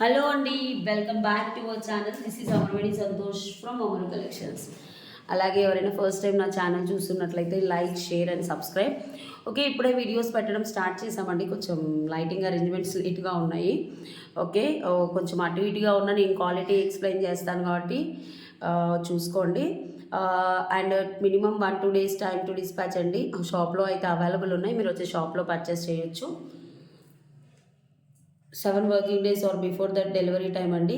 Hello అండి, welcome back to our channel. This is Amarveni Santosh from Amar collections. అలాగే ఎవరైనా first time నా ఛానల్ చూస్తున్నట్లయితే like, share and subscribe. Okay, ఇప్పుడే వీడియోస్ పెట్టడం స్టార్ట్ చేసామండి. కొంచెం లైటింగ్ అరేంజ్మెంట్స్ లేట్గా ఉన్నాయి. ఓకే, కొంచెం అటు ఇటుగా ఉన్న నేను క్వాలిటీ ఎక్స్ప్లెయిన్ చేస్తాను కాబట్టి చూసుకోండి. And minimum 1-2 days time to dispatch అండి. షాప్లో అయితే అవైలబుల్ ఉన్నాయి, మీరు వచ్చే షాప్లో పర్చేస్ చేయొచ్చు. 7 working days or before that delivery time అండి.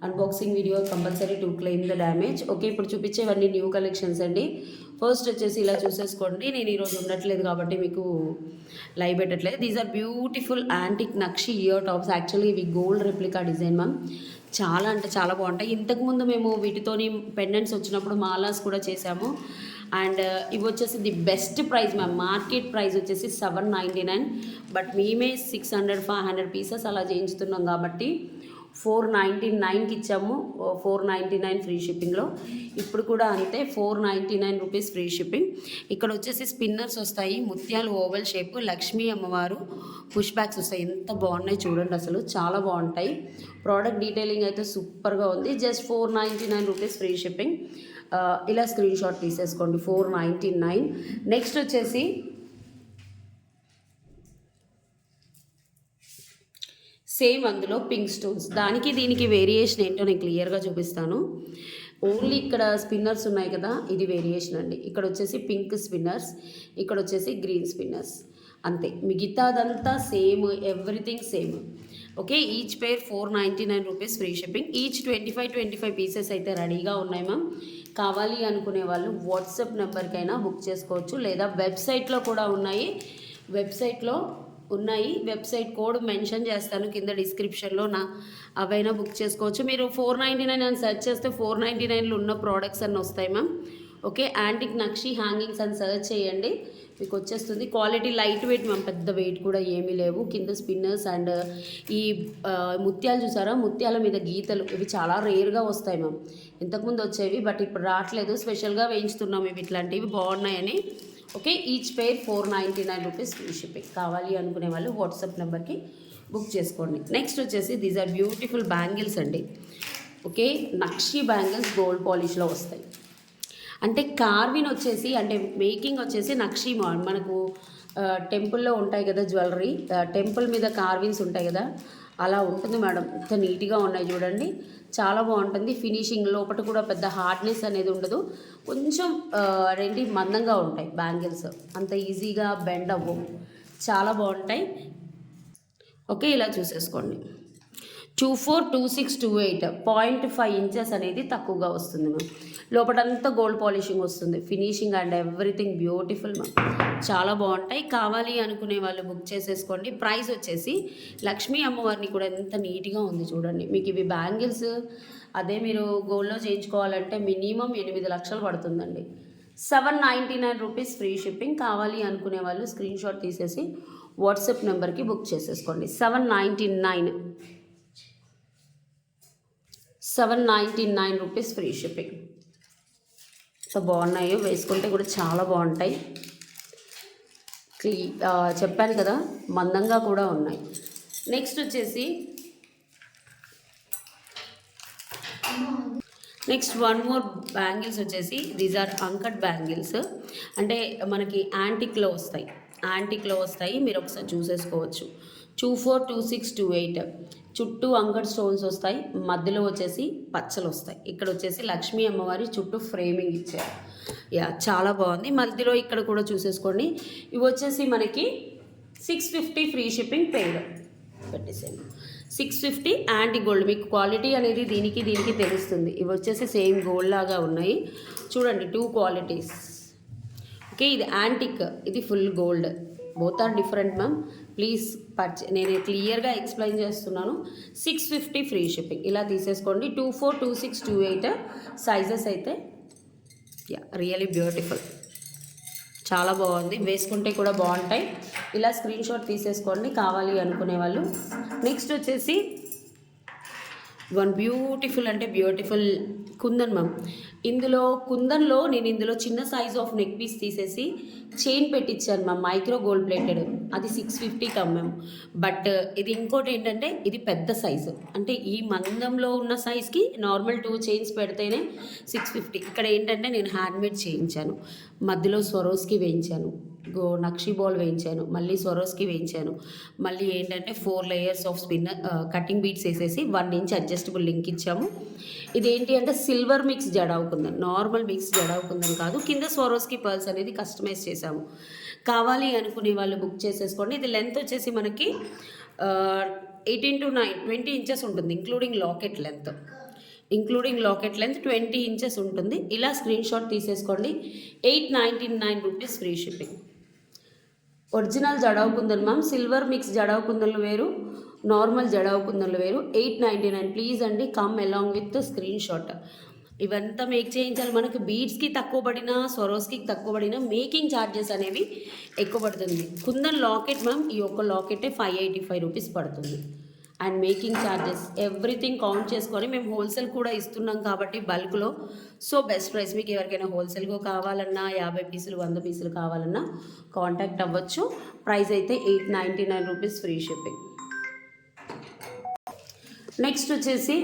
Unboxing video compulsory to claim the damage. Okay, ఇప్పుడు చూపించేవన్నీ న్యూ కలెక్షన్స్ అండి. ఫస్ట్ వచ్చేసి ఇలా చూసేసుకోండి. నేను ఈరోజు ఉండట్లేదు కాబట్టి మీకు లైవ్ పెట్టట్లేదు. దీస్ ఆర్ బ్యూటిఫుల్ యాంటిక్ నక్షి ఇయర్ టాప్స్. యాక్చువల్లీ ఇవి గోల్డ్ రెప్లికా డిజైన్ మ్యామ్. చాలా అంటే చాలా బాగుంటాయి. ఇంతకుముందు మేము వీటితోని పెండెంట్స్ వచ్చినప్పుడు మాలాస్ కూడా చేసాము. అండ్ ఇవి వచ్చేసి the best price ma'am. Market price వచ్చేసి 799, బట్ మేమే 600-500 పీసెస్ అలా చేయించుతున్నాం కాబట్టి 499కి ఇచ్చాము. 499 ఫ్రీ షిప్పింగ్లో. ఇప్పుడు కూడా అంతే, 499 రూపీస్ ఫ్రీ షిప్పింగ్. ఇక్కడ వచ్చేసి స్పిన్నర్స్ వస్తాయి, ముత్యాలు ఓవల్ షేప్, లక్ష్మీ అమ్మవారు పుష్ బ్యాగ్స్ వస్తాయి. ఎంత బాగున్నాయి చూడండి, అసలు చాలా బాగుంటాయి. ప్రోడక్ట్ డీటెయిలింగ్ అయితే సూపర్గా ఉంది. Just 499 rupees free shipping. ఇలా స్క్రీన్ షాట్ తీసేసుకోండి. 499. నెక్స్ట్ వచ్చేసి సేమ్ అందులో పింక్ స్టోన్స్. దానికి దీనికి వేరియేషన్ ఏంటో నేను క్లియర్గా చూపిస్తాను. ఓన్లీ ఇక్కడ స్పిన్నర్స్ ఉన్నాయి కదా, ఇది వేరియేషన్ అండి. ఇక్కడ వచ్చేసి పింక్ స్పిన్నర్స్, ఇక్కడ వచ్చేసి గ్రీన్ స్పిన్నర్స్, అంతే. మిగతాదంతా same, everything same. Okay, each పేర్ 499 rupees free shipping. Each 25 pieces అయితే రెడీగా ఉన్నాయి మ్యామ్. కావాలి అనుకునే వాళ్ళు వాట్సాప్ నెంబర్కైనా బుక్ చేసుకోవచ్చు, లేదా వెబ్సైట్లో కూడా ఉన్నాయి. వెబ్సైట్ కోడ్ మెన్షన్ చేస్తాను కింద డిస్క్రిప్షన్లో, అవైనా బుక్ చేసుకోవచ్చు. మీరు 499 అని సెర్చ్ చేస్తే 499లో ఉన్న ప్రోడక్ట్స్ అన్నీ వస్తాయి మ్యామ్. ఓకే, యాంటిక్ నక్షి హ్యాంగింగ్స్ అని సెర్చ్ చేయండి, మీకు వచ్చేస్తుంది. క్వాలిటీ లైట్ వెయిట్ మ్యామ్, పెద్ద వెయిట్ కూడా ఏమీ లేవు. కింద స్పిన్నర్స్ అండ్ ఈ ముత్యాలు చూసారా, ముత్యాల మీద గీతలు, ఇవి చాలా రేర్గా వస్తాయి మ్యామ్. ఇంతకుముందు వచ్చేవి, బట్ ఇప్పుడు రావట్లేదు. స్పెషల్గా వేయించుతున్నాం ఇవి, ఇట్లాంటివి బాగున్నాయని. ఓకే, ఈచ్ పేర్ 499 రూపీస్ ఫ్రీ షిప్పింగ్. కావాలి అనుకునే వాళ్ళు వాట్సాప్ నెంబర్కి బుక్ చేసుకోండి. నెక్స్ట్ వచ్చేసి దీస్ ఆర్ బ్యూటిఫుల్ బ్యాంగిల్స్ అండి. ఓకే, నక్షి బ్యాంగిల్స్ గోల్డ్ పాలిష్లో వస్తాయి. అంటే కార్విన్ వచ్చేసి, అంటే మేకింగ్ వచ్చేసి నక్షి మనకు టెంపుల్లో ఉంటాయి కదా జ్యువెలరీ, టెంపుల్ మీద కార్విన్స్ ఉంటాయి కదా, అలా ఉంటుంది మేడం. ఇంత నీట్గా ఉన్నాయి చూడండి, చాలా బాగుంటుంది. ఫినిషింగ్ లోపల కూడా పెద్ద హార్డ్నెస్ అనేది ఉండదు, కొంచెం రెండు మందంగా ఉంటాయి బ్యాంగిల్స్, అంత ఈజీగా బెండ్ అవ్వవు, చాలా బాగుంటాయి. ఓకే, ఇలా చూసేసుకోండి. 24, 26, 28, 0.5 ఇంచెస్ అనేది తక్కువగా వస్తుంది మ్యామ్. లోపలంతా గోల్డ్ పాలిషింగ్ వస్తుంది, finishing and everything beautiful ma'am. చాలా బాగుంటాయి. కావాలి అనుకునే వాళ్ళు బుక్ చేసేసుకోండి. ప్రైస్ వచ్చేసి లక్ష్మీ అమ్మవారిని కూడా ఎంత నీట్గా ఉంది చూడండి. మీకు ఇవి బ్యాంగిల్స్ అదే మీరు గోల్డ్లో చేయించుకోవాలంటే మినిమం 8 లక్షలు పడుతుందండి. 799 రూపీస్ ఫ్రీ షిప్పింగ్. కావాలి అనుకునే వాళ్ళు స్క్రీన్ షాట్ తీసేసి వాట్సాప్ నెంబర్కి బుక్ చేసేసుకోండి. 799 రూపీస్ ఫ్రీ షిప్పింగ్. సో బాగున్నాయి, వేసుకుంటే కూడా చాలా బాగుంటాయి. చెప్పాను కదా, మందంగా కూడా ఉన్నాయి. నెక్స్ట్ వచ్చేసి వన్ మోర్ బ్యాంగిల్స్ వచ్చేసి దీస్ ఆర్ అంకట్ బ్యాంగిల్స్. అంటే మనకి యాంటిక్లో వస్తాయి, మీరు ఒకసారి చూసేసుకోవచ్చు. 24, 26, 28 చుట్టూ అంకట్ స్టోన్స్ వస్తాయి, మధ్యలో వచ్చేసి పచ్చలు వస్తాయి. ఇక్కడ వచ్చేసి లక్ష్మీ అమ్మవారి చుట్టూ ఫ్రేమింగ్ ఇచ్చారు. చాలా బాగుంది. మధ్యలో ఇక్కడ కూడా చూసేసుకోండి. ఇవి వచ్చేసి మనకి 650 ఫ్రీ షిప్పింగ్ పేడ్ పెట్టేసాను. 650 యాంటీ గోల్డ్. మీకు క్వాలిటీ అనేది దీనికి తెలుస్తుంది. ఇవి వచ్చేసి సేమ్ గోల్డ్ లాగా ఉన్నాయి చూడండి, 2 క్వాలిటీస్. ఓకే, ఇది యాంటిక్, ఇది full gold. Both are different ma'am. Please నేను క్లియర్గా ఎక్స్ప్లెయిన్ చేస్తున్నాను. 650 ఫ్రీ షిప్పింగ్. ఇలా తీసేసుకోండి. 24, 26, 28 సైజెస్ అయితే రియలీ బ్యూటిఫుల్, చాలా బాగుంది. వేసుకుంటే కూడా బాగుంటాయి. ఇలా స్క్రీన్ షాట్ తీసేసుకోండి కావాలి అనుకునే వాళ్ళు. నెక్స్ట్ వచ్చేసి వన్ బ్యూటిఫుల్ అంటే బ్యూటిఫుల్ కుందన్ మ్యామ్. కుందన్లో నేను ఇందులో చిన్న సైజ్ ఆఫ్ నెక్ పీస్ తీసేసి చైన్ పెట్టించాను మ్యామ్, మైక్రో గోల్డ్ ప్లేటెడ్. అది 650కి అమ్మాము. బట్ ఇది ఇంకోటి ఏంటంటే ఇది పెద్ద సైజు, అంటే ఈ మందంలో ఉన్న సైజ్కి నార్మల్ 2 చైన్స్ పెడితేనే 650. ఇక్కడ ఏంటంటే నేను హ్యాండ్మేడ్ చేయించాను, మధ్యలో స్వరోస్కి వేయించాను, నక్షి బాల్ వేయించాను, మళ్ళీ స్వరోస్కి వేయించాను, మళ్ళీ ఏంటంటే 4 లేయర్స్ ఆఫ్ కటింగ్ బీట్స్ వేసేసి 1 ఇంచ్ అడ్జస్టబుల్ లింక్ ఇచ్చాము. ఇదేంటి అంటే silver mix jadau kundan, normal mix jadau kundan కాదు. కింద స్వరోస్కి పర్ల్స్ అనేది కస్టమైజ్ చేసాము. కావాలి అనుకునే వాళ్ళు బుక్ చేసేసుకోండి. ఇది లెంత్ వచ్చేసి మనకి 18 to 20 ఇంచెస్ ఉంటుంది, ఇంక్లూడింగ్ లాకెట్ లెంత్. 20 ఇంచెస్ ఉంటుంది. ఇలా స్క్రీన్ షాట్ తీసేసుకోండి. 899 rupees free shipping. Original jadau kundan ma'am, silver mix jadau కుందన్లు వేరు, నార్మల్ జడావు కుందన్లు వేరు. 899. ప్లీజ్ అండి, come along with screen shot. ఇవంతా మేక్ చేయించాలి. మనకి బీడ్స్కి తక్కువ పడినా, స్వరోస్కి తక్కువ పడినా మేకింగ్ ఛార్జెస్ అనేవి ఎక్కువ పడుతుంది. కుందన్ లాకెట్ మ్యామ్, ఈ ఒక్క లాకెటే 585 రూపీస్ పడుతుంది. And making charges everything count చేసుకొని మేము హోల్సేల్ కూడా ఇస్తున్నాం కాబట్టి బల్క్లో. So best price. మీకు ఎవరికైనా హోల్సేల్గా కావాలన్నా, 50 పీసులు 100 పీసులు కావాలన్నా కాంటాక్ట్ అవ్వచ్చు. ప్రైస్ అయితే 899 రూపీస్ ఫ్రీ షిప్పింగ్. నెక్స్ట్ వచ్చేసి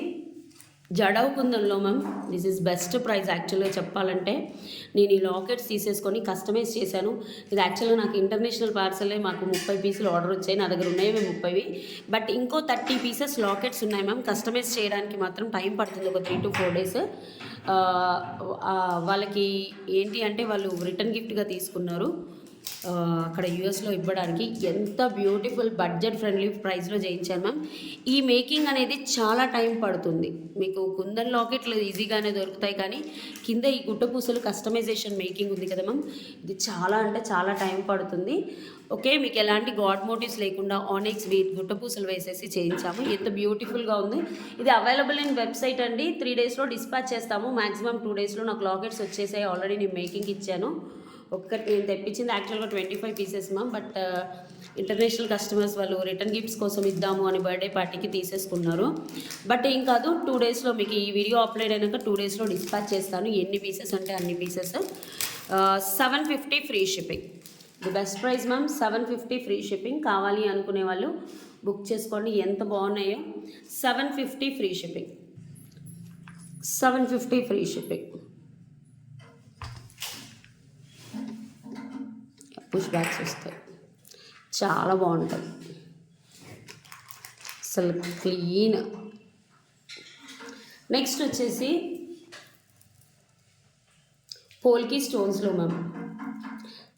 జడావు కుందన్లో ma'am, this is best price యాక్చువల్గా చెప్పాలంటే. నేను ఈ లాకెట్స్ తీసేసుకొని కస్టమైజ్ చేశాను. ఇది యాక్చువల్గా నాకు ఇంటర్నేషనల్ పార్సలే, మాకు 30 పీసులు ఆర్డర్ వచ్చాయి, నా దగ్గర ఉన్నాయి 30. బట్ ఇంకో 30 పీసెస్ లాకెట్స్ ఉన్నాయి మ్యామ్. కస్టమైజ్ చేయడానికి మాత్రం టైం పడుతుంది, ఒక 3 to 4 days. వాళ్ళకి ఏంటి అంటే వాళ్ళు రిటర్న్ గిఫ్ట్గా తీసుకున్నారు అక్కడ యూఎస్లో ఇవ్వడానికి. ఎంత బ్యూటిఫుల్ బడ్జెట్ ఫ్రెండ్లీ ప్రైస్లో చేయించాను మ్యామ్. ఈ మేకింగ్ అనేది చాలా టైం పడుతుంది. మీకు కుందన్ లాకెట్లు ఈజీగానే దొరుకుతాయి, కానీ కింద ఈ గుట్టపూసలు కస్టమైజేషన్ మేకింగ్ ఉంది కదా మ్యామ్, ఇది చాలా అంటే చాలా టైం పడుతుంది. ఓకే, మీకు ఎలాంటి గాడ్ మోటివ్స్ లేకుండా ఆనెక్స్ గుట్టపూసలు వేసేసి చేయించాము. ఎంత బ్యూటిఫుల్గా ఉంది. ఇది అవైలబుల్ ఇన్ వెబ్సైట్ అండి. 3 daysలో డిస్పాచ్ చేస్తాము. మ్యాక్సిమం 2 daysలో నాకు లాకెట్స్ వచ్చేసాయి. ఆల్రెడీ నేను మేకింగ్ ఇచ్చాను. ఒక్కటి నేను తెప్పించింది యాక్చువల్గా 25 pieces ma'am. But international customers వాళ్ళు రిటర్న్ గిఫ్ట్స్ కోసం ఇద్దాము అని బర్త్డే పార్టీకి తీసేసుకున్నారు. బట్ ఏం కాదు, 2 daysలో మీకు ఈ వీడియో అప్లోడ్ అయినాక 2 daysలో డిస్పాచ్ చేస్తాను. ఎన్ని పీసెస్ అంటే అన్ని pieces. 750 free shipping. The best price ma'am, 750 free shipping. కావాలి అనుకునే వాళ్ళు బుక్ చేసుకోండి. ఎంత బాగున్నాయో. 750 free shipping. 750 free shipping. Push backs వస్తాయి, చాలా బాగుంటుంది అసలు క్లీన్. నెక్స్ట్ వచ్చేసి పోల్కి స్టోన్స్లో మ్యామ్,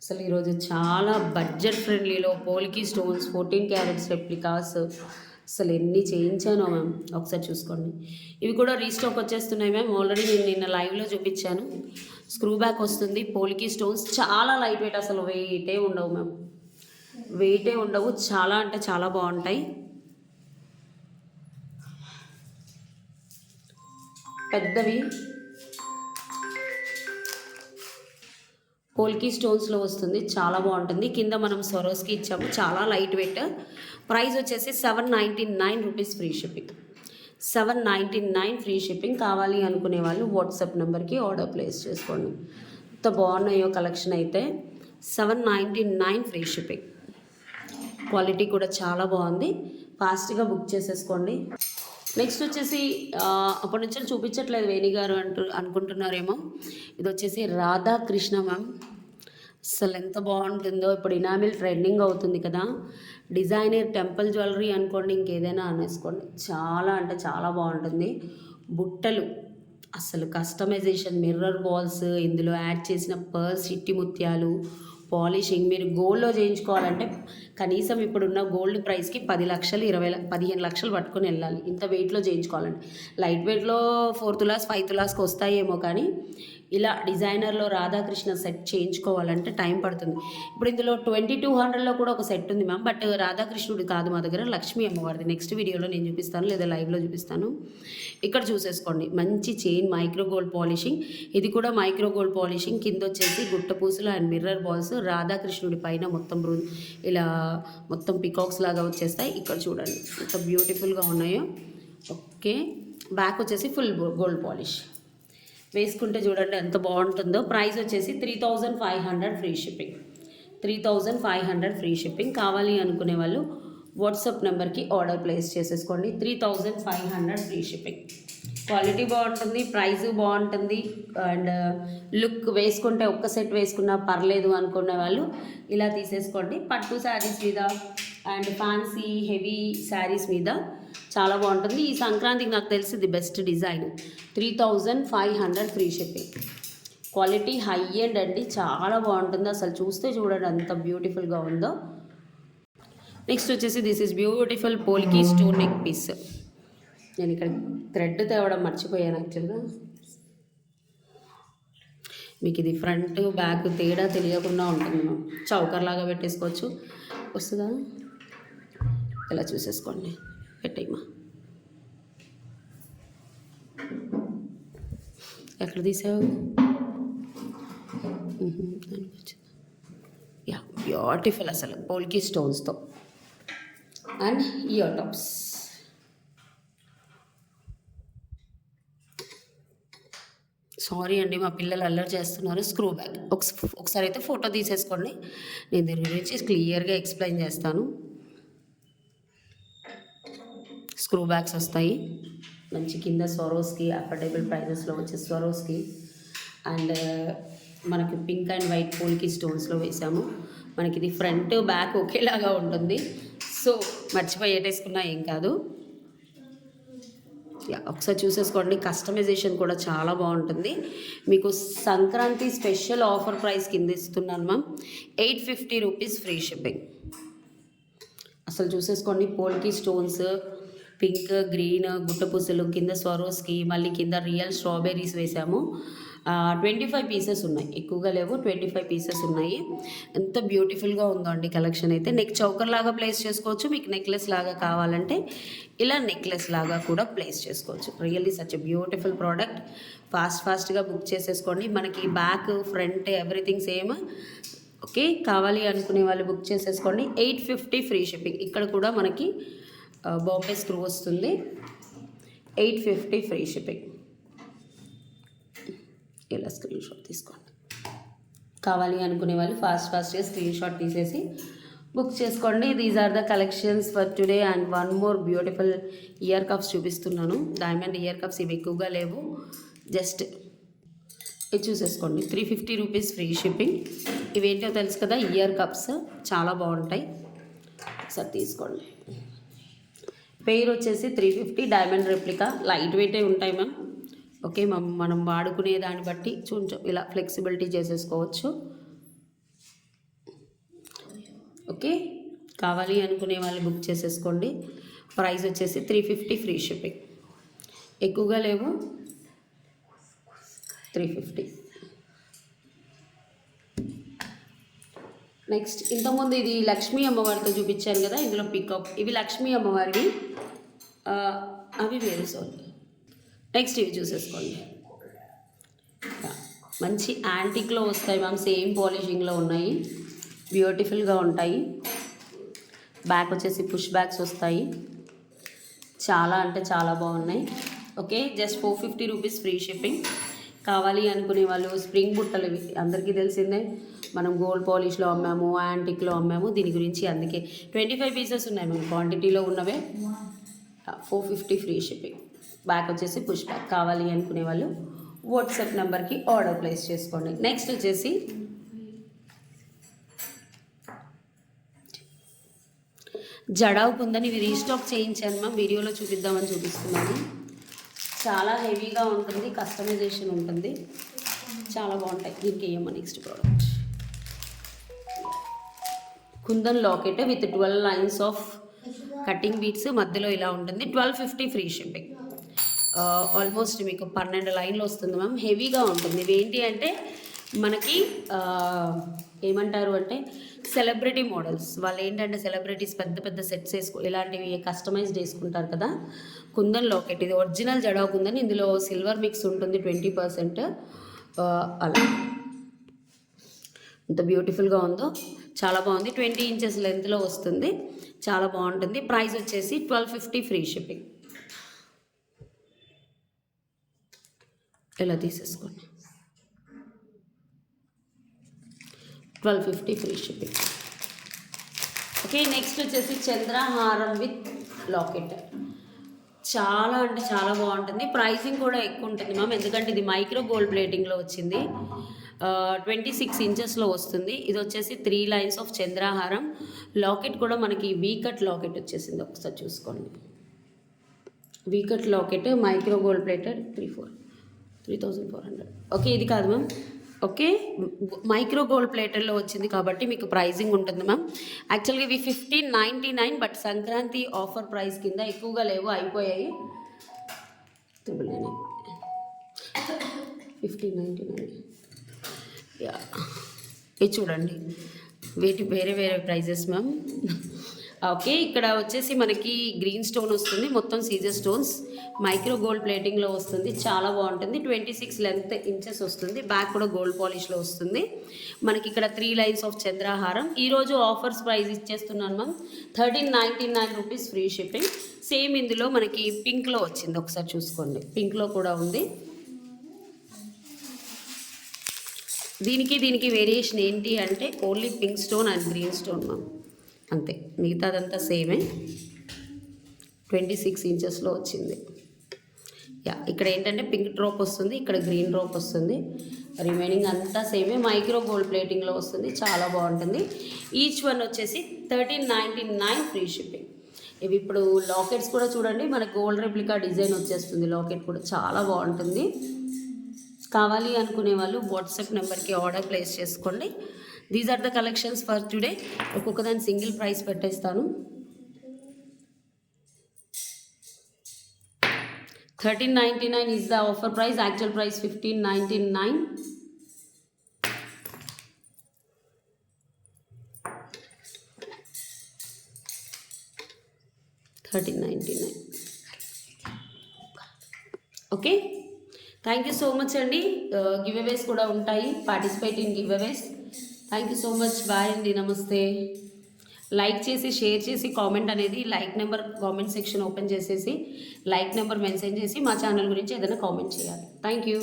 అసలు ఈరోజు చాలా బడ్జెట్ ఫ్రెండ్లీలో పోల్కి స్టోన్స్ 14 క్యారెట్స్ రెప్లికాస్ అసలు ఎన్ని చేయించానో మ్యామ్, ఒకసారి చూసుకోండి. ఇవి కూడా రీస్టాక్ వచ్చేస్తున్నాయి మ్యామ్. ఆల్రెడీ నేను నిన్న లైవ్లో చూపించాను. స్క్రూ బ్యాక్ వస్తుంది. పోల్కి స్టోన్స్ చాలా లైట్ వెయిట్, అసలు వెయిటే ఉండవు మ్యామ్, వెయిటే ఉండవు. చాలా అంటే చాలా బాగుంటాయి. పెద్దవి పోల్కి స్టోన్స్లో వస్తుంది, చాలా బాగుంటుంది. కింద మనం స్వరోస్కి ఇచ్చాము, చాలా లైట్ వెయిట్. ప్రైస్ వచ్చేసి 799 rupees free shipping. 799 free shipping. కావాలి అనుకునే వాళ్ళు వాట్సాప్ నెంబర్కి ఆర్డర్ ప్లేస్ చేసుకోండి. ఎంత బాగున్నాయో కలెక్షన్ అయితే. 799 ఫ్రీ షిప్పింగ్. క్వాలిటీ కూడా చాలా బాగుంది. ఫాస్ట్గా బుక్ చేసేసుకోండి. నెక్స్ట్ వచ్చేసి అప్పటి నుంచి చూపించట్లేదు వేణి గారు అనుకుంటున్నారేమో. ఇది వచ్చేసి రాధాకృష్ణ మ్యామ్. అసలు ఎంత బాగుంటుందో. ఇప్పుడు ఇనామిల్ ట్రెండింగ్ అవుతుంది కదా, డిజైనర్ టెంపుల్ జ్యువెలరీ అనుకోండి, ఇంకేదైనా అనేసుకోండి, చాలా అంటే చాలా బాగుంటుంది. బుట్టలు అసలు కస్టమైజేషన్, మిర్రర్ బాల్స్, ఇందులో యాడ్ చేసిన పర్ల్స్, చిట్టి ముత్యాలు, పాలిషింగ్. మీరు గోల్డ్లో చేయించుకోవాలంటే కనీసం ఇప్పుడున్న గోల్డ్ ప్రైస్కి 10 లక్షలు 15 లక్షలు పట్టుకొని వెళ్ళాలి ఇంత వెయిట్లో చేయించుకోవాలంటే. లైట్ వెయిట్లో 4 తులాస్ 5 తులాస్కి వస్తాయేమో, కానీ ఇలా డిజైనర్లో రాధాకృష్ణ సెట్ చేయించుకోవాలంటే టైం పడుతుంది. ఇప్పుడు ఇందులో 2200లో కూడా ఒక సెట్ ఉంది మ్యామ్. బట్ రాధాకృష్ణుడి కాదు మా దగ్గర, లక్ష్మీ అమ్మవారిది. నెక్స్ట్ వీడియోలో నేను చూపిస్తాను, లేదా లైవ్లో చూపిస్తాను. ఇక్కడ చూసేసుకోండి. మంచి చైన్, మైక్రో గోల్డ్ పాలిషింగ్. ఇది కూడా మైక్రో గోల్డ్ పాలిషింగ్. కింద వచ్చేసి గుట్ట పూసలు అండ్ మిర్రర్ బాల్స్. రాధాకృష్ణుడి పైన మొత్తం ఇలా మొత్తం పికాక్స్ లాగా వచ్చేస్తాయి. ఇక్కడ చూడండి ఎంత బ్యూటిఫుల్గా ఉన్నాయో. ఓకే, బ్యాక్ వచ్చేసి ఫుల్ గోల్డ్ పాలిష్. వేసుకుంటే చూడండి ఎంత బాగుంటుందో. ప్రైస్ వచ్చేసి 3500 ఫ్రీ షిప్పింగ్. 3500 free shipping. కావాలి అనుకునే వాళ్ళు వాట్సాప్ నెంబర్కి ఆర్డర్ ప్లేస్ చేసేసుకోండి. 3500 ఫ్రీ షిప్పింగ్. క్వాలిటీ బాగుంటుంది, ప్రైస్ బాగుంటుంది, అండ్ లుక్ వేసుకుంటే ఒక్క సెట్ వేసుకున్నా పర్లేదు అనుకునే వాళ్ళు ఇలా తీసేసుకోండి. పట్టు శారీస్ మీద అండ్ ఫ్యాన్సీ హెవీ శారీస్ మీద చాలా బాగుంటుంది. ఈ సంక్రాంతికి నాకు తెలిసి the best design. 3500 free shipping. Quality high end అండి, చాలా బాగుంటుంది. అసలు చూస్తే చూడండి ఎంత బ్యూటిఫుల్గా ఉందో. నెక్స్ట్ వచ్చేసి this is beautiful polki stone neck piece. నేను ఇక్కడ థ్రెడ్ తేవడం మర్చిపోయాను యాక్చువల్గా. మీకు ఇది ఫ్రంట్ బ్యాక్ తేడా తెలియకుండా ఉంటుంది. మనం చౌకర్ లాగా పెట్టేసుకోవచ్చు. వస్తుందా? ఇలా చూసేసుకోండి. పెట్టేయమా. ఎక్కడ తీసావు? యా, బ్యూటిఫుల్ అసలు పోల్కి స్టోన్స్తో అండ్ ఇయర్ టాప్స్. సారీ అండి, మా పిల్లలు అల్లరి చేస్తున్నారు. స్క్రూ బ్యాగ్ ఒకసారి అయితే ఫోటో తీసేసుకోండి. నేను దీని గురించి క్లియర్గా ఎక్స్ప్లెయిన్ చేస్తాను. స్క్రూ బ్యాగ్స్ వస్తాయి మంచి కింద స్వరోస్కి అఫోర్డబుల్ ప్రైజెస్లో వచ్చే స్వరోస్కి. అండ్ మనకి పింక్ అండ్ వైట్ పోల్కి స్టోన్స్లో వేసాము. మనకి ఇది ఫ్రంట్ బ్యాక్ ఒకేలాగా ఉంటుంది. సో మర్చిపోయి ఏటేసుకున్నా ఏం కాదు. ఒకసారి చూసేసుకోండి. కస్టమైజేషన్ కూడా చాలా బాగుంటుంది. మీకు సంక్రాంతి స్పెషల్ ఆఫర్ ప్రైస్ కింద ఇస్తున్నాను మ్యామ్. 850 rupees free shipping. అసలు చూసేసుకోండి. పోల్కి స్టోన్స్, పింక్, గ్రీన్, గుట్టపూసలు, కింద స్వరోస్కి, మళ్ళీ కింద రియల్ స్ట్రాబెర్రీస్ వేసాము. 25 పీసెస్ ఉన్నాయి, ఎక్కువగా లేవు. 25 పీసెస్ ఉన్నాయి. ఎంత బ్యూటిఫుల్గా ఉందో అండి కలెక్షన్ అయితే. నెక్ చౌకర్ లాగా ప్లేస్ చేసుకోవచ్చు. మీకు నెక్లెస్ లాగా కావాలంటే ఇలా నెక్లెస్ లాగా కూడా ప్లేస్ చేసుకోవచ్చు. Really such a beautiful product. ఫాస్ట్గా బుక్ చేసేసుకోండి. మనకి back front everything same. Okay, కావాలి అనుకునే వాళ్ళు బుక్ చేసేసుకోండి. 850 ఫ్రీ షిప్పింగ్. ఇక్కడ కూడా మనకి బాంబే స్క్రూ వస్తుంది. 850 ఫ్రీ షిప్పింగ్. ఇలా స్క్రీన్ షాట్ తీసుకోండి. కావాలి అనుకునే వాళ్ళు ఫాస్ట్గా స్క్రీన్ షాట్ తీసేసి బుక్ చేసుకోండి. These are the collections for today. And one more beautiful ear cups చూపిస్తున్నాను. Diamond ear cups. ఇవి ఎక్కువగా లేవు, జస్ట్ ఇది చూసేసుకోండి. 350 రూపీస్ ఫ్రీ షిప్పింగ్. ఇవేంటో తెలుసు కదా, ఇయర్ కప్స్ చాలా బాగుంటాయి. ఒకసారి తీసుకోండి. పెయిర్ వచ్చేసి 350. డైమండ్ రెప్లికా, లైట్ వెయిటే ఉంటాయి మ్యామ్. ఓకే, మనం వాడుకునే దాన్ని బట్టి కొంచెం ఇలా ఫ్లెక్సిబిలిటీ చేసేసుకోవచ్చు. ఓకే, కావాలి అనుకునే వాళ్ళు బుక్ చేసేసుకోండి. ప్రైస్ వచ్చేసి 350 ఫ్రీ షిప్పింగ్. ఎక్కువగా లేవు, 350. నెక్స్ట్, ఇంతకుముందు ఇది లక్ష్మీ అమ్మవారితో చూపించాను కదా, ఇందులో పికప్. ఇవి లక్ష్మీ అమ్మవారివి, అవి వేరు. సారీ, నెక్స్ట్ ఇవి చూసేసుకోండి. మంచి యాంటిక్లో వస్తాయి మ్యామ్. సేమ్ పాలిషింగ్లో ఉన్నాయి, బ్యూటిఫుల్గా ఉంటాయి. బ్యాక్ వచ్చేసి పుష్ బ్యాగ్స్ వస్తాయి. చాలా అంటే చాలా బాగున్నాయి. Okay, just 450 rupees free shipping. కావాలి అనుకునే వాళ్ళు స్ప్రింగ్ బుట్టలు, ఇవి అందరికీ తెలిసిందే. మనం గోల్డ్ పాలిష్లో అమ్మాము, యాంటిక్లో అమ్మాము. దీని గురించి అందుకే 25 పీసెస్ ఉన్నాయి మనం క్వాంటిటీలో ఉన్నవే. 450 ఫ్రీ షిప్పింగ్. బ్యాక్ వచ్చేసి పుష్ బ్యాక్. కావాలి అనుకునే వాళ్ళు వాట్సాప్ నెంబర్కి ఆర్డర్ ప్లేస్ చేసుకోండి. నెక్స్ట్ వచ్చేసి జడావు కుందని ఇవి రీస్టాక్ చేయించాను మ్యామ్. వీడియోలో చూపిద్దామని చూపిస్తున్నాను. చాలా హెవీగా ఉంటుంది, కస్టమైజేషన్ ఉంటుంది, చాలా బాగుంటాయి. దీనికి ఏమో next product kundan locket with 12 lines of cutting beats. మధ్యలో ఇలా ఉంటుంది. 1250 ఫ్రీ షిప్పింగ్. ఆల్మోస్ట్ మీకు 12 లైన్లు వస్తుంది మ్యామ్. హెవీగా ఉంటుంది. ఇవేంటి అంటే మనకి ఏమంటారు అంటే సెలబ్రిటీ మోడల్స్. వాళ్ళు ఏంటంటే సెలబ్రిటీస్ పెద్ద పెద్ద సెట్స్ ఇలాంటివి కస్టమైజ్డ్ వేసుకుంటారు కదా. కుందన్ లాకెట్, ఇది ఒరిజినల్ జడావు కుందన్. ఇందులో సిల్వర్ మిక్స్ ఉంటుంది 20%. అలా ఎంత బ్యూటిఫుల్గా ఉందో, చాలా బాగుంది. 20 ఇంచెస్ లెంత్లో వస్తుంది, చాలా బాగుంటుంది. ప్రైస్ వచ్చేసి 1250 ఫ్రీ షిప్పింగ్. ఇలా తీసేసుకోండి. 1250 ఫ్రీ షిప్పింగ్. ఓకే, నెక్స్ట్ వచ్చేసి చంద్రహారం విత్ లాకెట్. చాలా అంటే చాలా బాగుంటుంది. ప్రైసింగ్ కూడా ఎక్కువ ఉంటుంది మ్యామ్, ఎందుకంటే ఇది మైక్రో గోల్డ్ ప్లేటింగ్లో వచ్చింది. 26 ఇంచెస్లో వస్తుంది. ఇది వచ్చేసి 3 లైన్స్ ఆఫ్ చంద్రహారం. లాకెట్ కూడా మనకి వీకట్ లాకెట్ వచ్చేసింది, ఒకసారి చూసుకోండి. V-cut locket micro gold plated 3400. Okay, ఇది కాదు మ్యామ్. ఓకే, మైక్రో గోల్డ్ ప్లేటర్లో వచ్చింది కాబట్టి మీకు ప్రైజింగ్ ఉంటుంది మ్యామ్. యాక్చువల్గా ఇవి 1599, బట్ సంక్రాంతి ఆఫర్ ప్రైస్ కింద ఎక్కువగా లేవు, అయిపోయాయి. 1599. యా, ఇది చూడండి, వీటి వేరే వేరే ప్రైజెస్ మ్యామ్. ఓకే, ఇక్కడ వచ్చేసి మనకి గ్రీన్ స్టోన్ వస్తుంది, మొత్తం సీజర్ స్టోన్స్, మైక్రో గోల్డ్ ప్లేటింగ్లో వస్తుంది. చాలా బాగుంటుంది. 26 లెంత్ ఇంచెస్ వస్తుంది. బ్యాక్ కూడా గోల్డ్ పాలిష్లో వస్తుంది. మనకి ఇక్కడ 3 లైన్స్ ఆఫ్ చంద్రహారం. ఈరోజు ఆఫర్స్ ప్రైస్ ఇచ్చేస్తున్నాను ma'am, 1399 rupees free shipping. Same ఇందులో మనకి పింక్లో వచ్చింది, ఒకసారి చూసుకోండి. పింక్లో కూడా ఉంది. దీనికి వేరియేషన్ ఏంటి అంటే only pink stone and green stone ma'am, అంతే. మిగతాదంతా సేమే. 26 ఇంచెస్లో వచ్చింది. యా, ఇక్కడ ఏంటంటే పింక్ డ్రాప్ వస్తుంది, ఇక్కడ గ్రీన్ డ్రాప్ వస్తుంది. రిమైనింగ్ అంతా సేమే. మైక్రో గోల్డ్ ప్లేటింగ్లో వస్తుంది. చాలా బాగుంటుంది. ఈచ్ వన్ వచ్చేసి 1399 ఫ్రీ షిప్పింగ్. ఇవి ఇప్పుడు లాకెట్స్ కూడా చూడండి, మనకి గోల్డ్ రెప్లికా డిజైన్ వచ్చేస్తుంది. లాకెట్ కూడా చాలా బాగుంటుంది. కావాలి అనుకునే వాళ్ళు వాట్సాప్ నెంబర్కి ఆర్డర్ ప్లేస్ చేసుకోండి. These are the collections for today. ఒక్కొక్క దాని సింగిల్ ప్రైస్ పెట్టేస్తాను. 1399 is the offer price. Actual price 1599. Okay, thank you so much అండి. గివ్ అవేస్ కూడా ఉంటాయి, participate in giveaways. Thank you so much. Bye అండి, నమస్తే. Like చేసి share చేసి కామెంట్ అనేది like number comment section open చేసేసి లైక్ నెంబర్ మెన్షన్ చేసి మా ఛానల్ గురించి ఏదైనా కామెంట్ చేయాలి. Thank you.